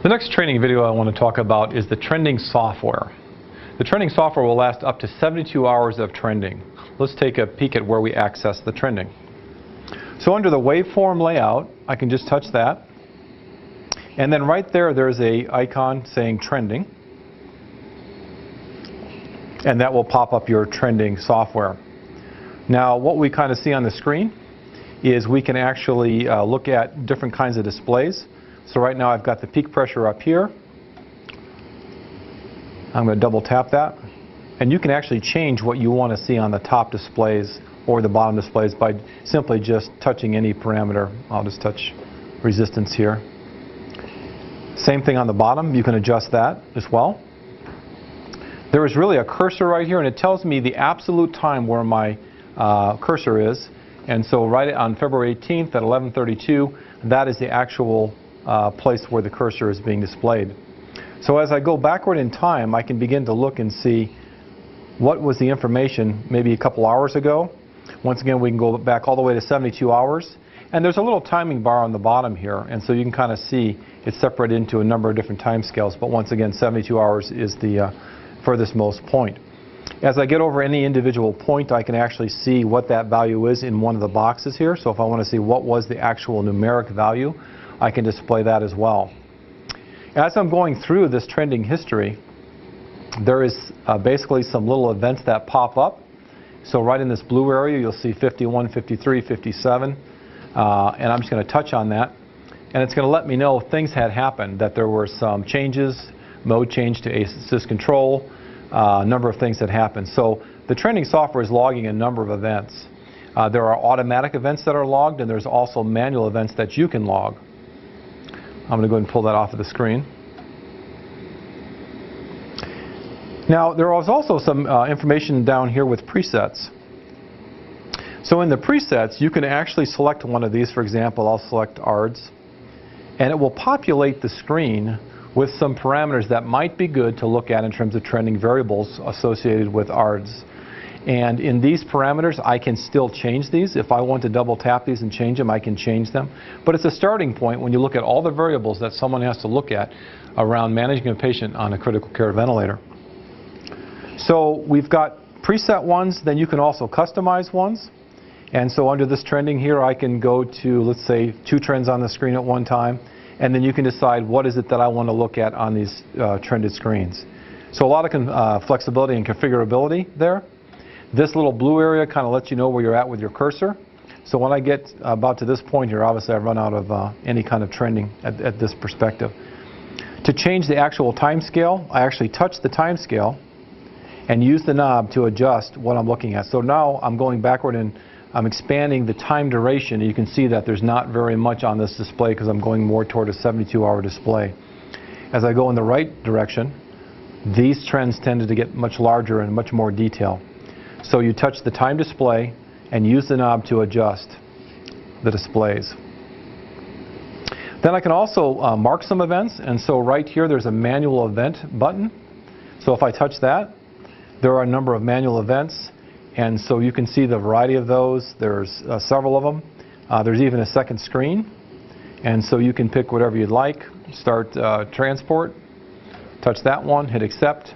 The next training video I want to talk about is the trending software. The trending software will last up to 72 hours of trending. Let's take a peek at where we access the trending. So under the waveform layout, I can just touch that. And then right there, there's an icon saying trending. And that will pop up your trending software. Now, what we kind of see on the screen is we can actually look at different kinds of displays. So right now I've got the peak pressure up here. I'm going to double tap that. And you can actually change what you want to see on the top displays or the bottom displays by simply just touching any parameter. I'll just touch resistance here. Same thing on the bottom. You can adjust that as well. There is really a cursor right here, and it tells me the absolute time where my cursor is. And so right on February 18th at 11:32, that is the actual place where the cursor is being displayed. So as I go backward in time, I can begin to look and see what was the information maybe a couple hours ago. Once again, we can go back all the way to 72 hours. And there's a little timing bar on the bottom here, and so you can kind of see it's separated into a number of different time scales. But once again, 72 hours is the furthest most point. As I get over any individual point, I can actually see what that value is in one of the boxes here. So if I want to see what was the actual numeric value, I can display that as well. As I'm going through this trending history, there is basically some little events that pop up. So right in this blue area, you'll see 51, 53, 57, and I'm just going to touch on that. And it's going to let me know things had happened, that there were some changes, mode change to assist control, a number of things that happened. So the trending software is logging a number of events. There are automatic events that are logged, and there's also manual events that you can log. I'm going to go ahead and pull that off of the screen. Now, there was also some information down here with presets. So in the presets, you can actually select one of these. For example, I'll select ARDS, and it will populate the screen with some parameters that might be good to look at in terms of trending variables associated with ARDS. And in these parameters, I can still change these. If I want to double tap these and change them, I can change them. But it's a starting point when you look at all the variables that someone has to look at around managing a patient on a critical care ventilator. So we've got preset ones, then you can also customize ones. And so under this trending here, I can go to, let's say, 2 trends on the screen at one time. And then you can decide what is it that I want to look at on these trended screens. So a lot of flexibility and configurability there. This little blue area kind of lets you know where you're at with your cursor. So when I get about to this point here, obviously I've run out of any kind of trending at this perspective. To change the actual time scale, I actually touch the time scale and use the knob to adjust what I'm looking at. So now I'm going backward and I'm expanding the time duration. You can see that there's not very much on this display because I'm going more toward a 72-hour display. As I go in the right direction, these trends tended to get much larger and much more detail. So you touch the time display and use the knob to adjust the displays. Then I can also mark some events, and so right here there's a manual event button. So if I touch that, there are a number of manual events, and so you can see the variety of those. There's several of them. There's even a second screen, and so you can pick whatever you'd like. Start transport, touch that one, hit accept.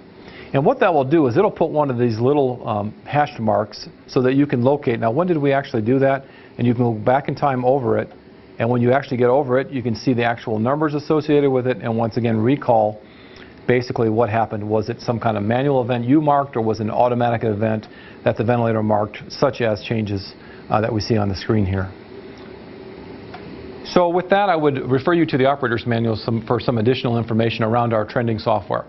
And what that will do is it'll put one of these little hash marks so that you can locate. Now, when did we actually do that? And you can go back in time over it. And when you actually get over it, you can see the actual numbers associated with it. And once again, recall basically what happened. Was it some kind of manual event you marked, or was it an automatic event that the ventilator marked, such as changes that we see on the screen here? So with that, I would refer you to the operator's manual for some additional information around our trending software.